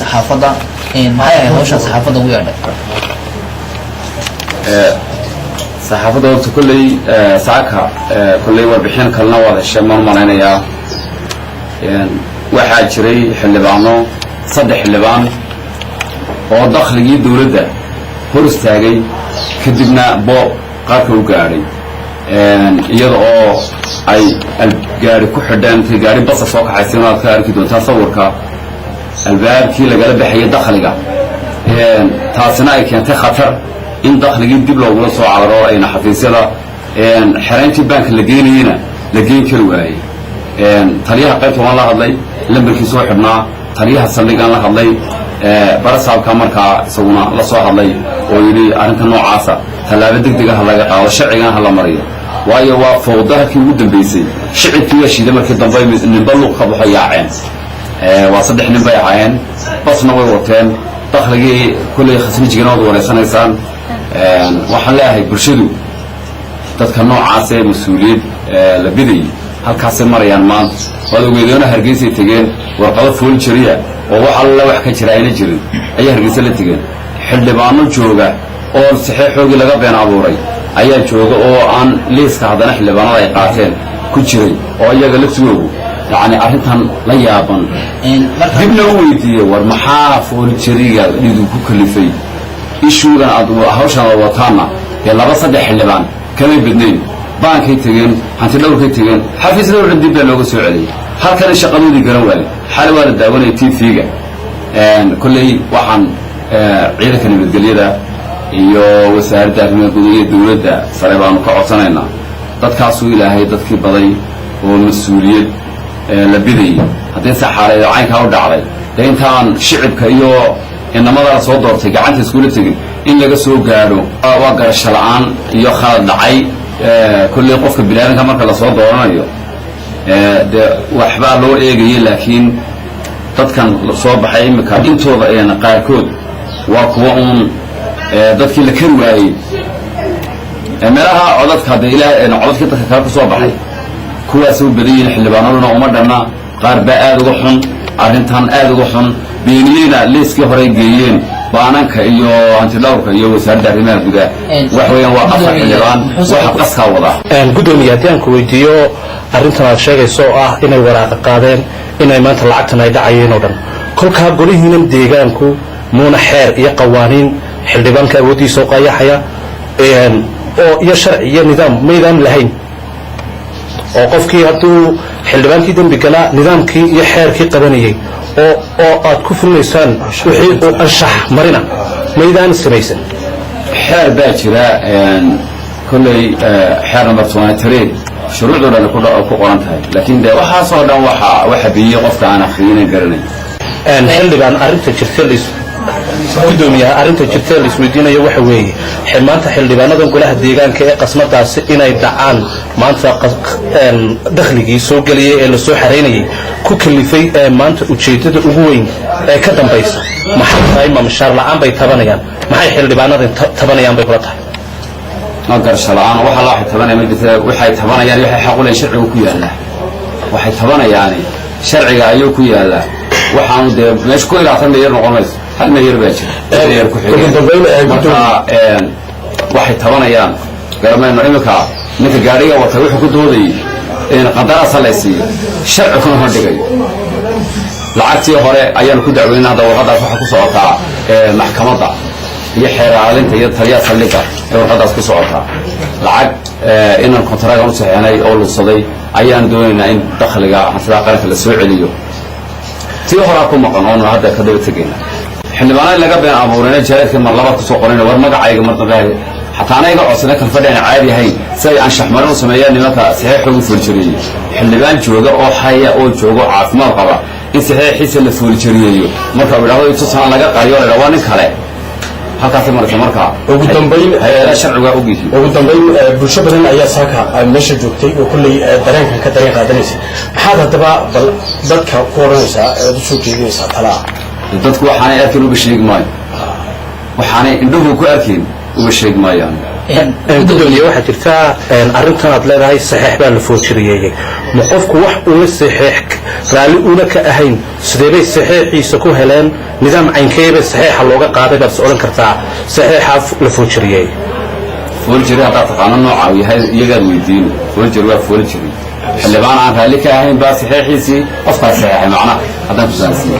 saxaafadda maxay ahayd hawsha saxaafadda ugu yeedhay saxaafadda horta kolley saaka kolley warbixin kalena waa heshay maan malaynayaa waxaa jiray xildhibaano 3 xildhibaan oo dakhligii dawladda hor istaagay kadibna boob qaarka u gaadhay iyada oo ay gaari ku xidheen intay gaari basa soo kaxaysay inaad ka arki doontaa sawirka albaabkii lagala baxayay dakhliga taasina ay keentay khatar in dakhligii dib loogula soo cararo ayna xafiisyada xerayntii baanka la geynayena la geyn kari waayey taliyaha qaybta waan la hadlay lambarkii soo xidhnaa taliyaha saldhigaan la hadlay barasaabka markaa isaguna la soo hadlay oo yidhi arrinta noocaasa tallaabo degdega ha laga qaado sharcigana ha la mariyo waayo waa fawda halkii ugu dambaysay shicibkii yashiida markii dambe ninba luuq ka baxo yaaceen waa 3 nin bay ahaayeen basna way wateen dakhligii kulley khasnijigana waad wareysanaysaan waxaan leeyahay bulshadu dadka noocaas ee mas-uuliyad la bidayay halkaasay marayaan maanta waad ogeedoona hargeysay tegeen warqado fool jariya oo wax alla wax ka jira ayna jirin ayay hargeysa la tegeen xildhibaano jooga oo saxiixoogii laga been abuuray ayaa jooga oo aan liiska haddana xildhibaanada ay qaateen ku jiray oo iyaga laftigoogu yacni arrintan la yaaban dibna u weydiiyey war maxaa fool jariga dhidu ku kalifay ishuugan aad hawshan la wataana dee 2-3 xildhibaan kamay badnayn baankay tegeen hanti dhowrkay tegeen xafiis dhowrna dib baa looga soo celiyey halkana shaqadoodii garan waayey xali waa la daawanaya tv-ga kolley waxaan ciidanka nabadgelyada iyo wasaaradda arrimaha guud iyo dawladda sare baanu ka codsanaynaa dadkaasuu ilaahay dadkii baday oo mas-uuliyad la bidayay haddii se xaaleedo caynkaa u dhacday dee intaan shicibka iyo inamada la soo doortay gacanta iskula tegin in laga soo gaadho waa garasho la-aan iyo khalad dhacay kolley qofka biniaadanka marka lasoo dooranayo dee waxbaa loo eegayay laakiin dadkan soo baxay imika intooda qaarkood waa kuwa uun dadkii la kari waayey meelaha codadka de codadkii dadka kale ku soo baxay kuwaas u badan yihiin xildhibaanaduna uma dhanna qaar baa aad uga xun arrintan aad uga xun beeniyeyna liiskii horey geeyeen baananka iyo hantidhowrka iyo wasaaradda arrimaha gudaha wax weeyaan waa 4 xildhibaan waxa qaskaa wada gudoomiye haddii aan ku weydiiyo arrintan aad sheegayso oo ah inay waraaqa qaadeen inay maanta lacagtan ay dhacayeen oo dhan kolkaa golihiinan deegaanku muuna xeer iyo qawaaniin xildhibaanka awooddiisa oo qayaxaya oo iyo sharci iyo nidaam maydaan lahayn oo qofkii hadduu xildhibaankii dembi galaa nidaamkii iyo xeerkii qabanayay oo aad ku fulinaysaan wixii uu anshax marina maydaan samaysan xeer baa jira kolley xeer number 23 shuruucdoo dhan ku qoran tahay laakiin dee waxaasoo dhan waxa biyey qofka aan akhriinin garanayn xildhibaan arrinta jirta gudoomiyaha arrinta jirta la isweydiinayo waxa weeye maanta xildhibaanadan golaha deegaanka ee qasmadaasi inay dhacaan maanta dakhligii soo geliyay ee la soo xareynayay ku kalifay maanta ujeedada ugu weyn ee ka dambaysa maxay tahay mashaar la'aan bay tabanayaan maxay xildhibaanadan tabanayaan bay kula tahay ma garasho la'aan waxa la tabanayaan waxay tabanayaan waxay xaq u leeyihiin sharciga ku yaala waxay tabanayaan sharciga ayuu ku yaala waxaan dee meesha ku ilaatan yar noqonayso hal meeyar baa jira yar ku xigeen waxay tabanayaan garmayno imika ninka gaariga wata wuxuu ku doodayay qandaraas la siiyo sharci kuna hordhigay lacagtii hore ayaan ku dacweynaa hadda warqadaas waxa ku socotaa maxkamadda iyo xeeraalinta iyo taliyaha saldhigga ee warqadaas ku socotaa lacag inaan kontaraaga u saxeenay oo lusaday ayaan doonaynaa in dakhliga hantidaa qaranka la soo celiyo tii horaa ku maqan oonu hadda ka daba tegayna xildhibaanada laga been abuurayna jaaladkii mar labaad ku soo qorayna war magacayga mar dambe حتى أنا يقع أصلا كان فدان عادي هاي سي عن شحمرون سميان لما صحيح هو فولجري حلبان جوجا أو حياة أو جوجا عاصمة قبا إن صحيح حس اللي فولجري مركب الأول يتصل على قرية روانك عليه halkaas marka marka ugu dambeyn hay'adaha sharciga u geeyay ugu dambeyn bulsho badan ayaa saaka meesha joogtay oo kulli dareenka ka dareen qaadanaysa maxaad hadaba bal dadka ku oranaysa u soo jeedinaysa tala dadku waxaan arkin uga sheeg maayo waxaan indhuhu ku arkin uga sheeg maayaan gudoomiye waxaa jirtaa arrintan aad leedahay saxiix baa la foojiriyeeyey ma qofku wax una saxiix raalli una ka ahayn sidee bay saxiixiisa ku heleen nidaam caynkeebay saxiixa looga qaaday baad is odhan kartaa saxiixa la foojiriyeeyey فولجري هذا تقانا نوعه يقدر ويدين فولجري وفولجري اللي بان عن ذلك هين بس صحيح يسي أصلا صحيح معناه هذا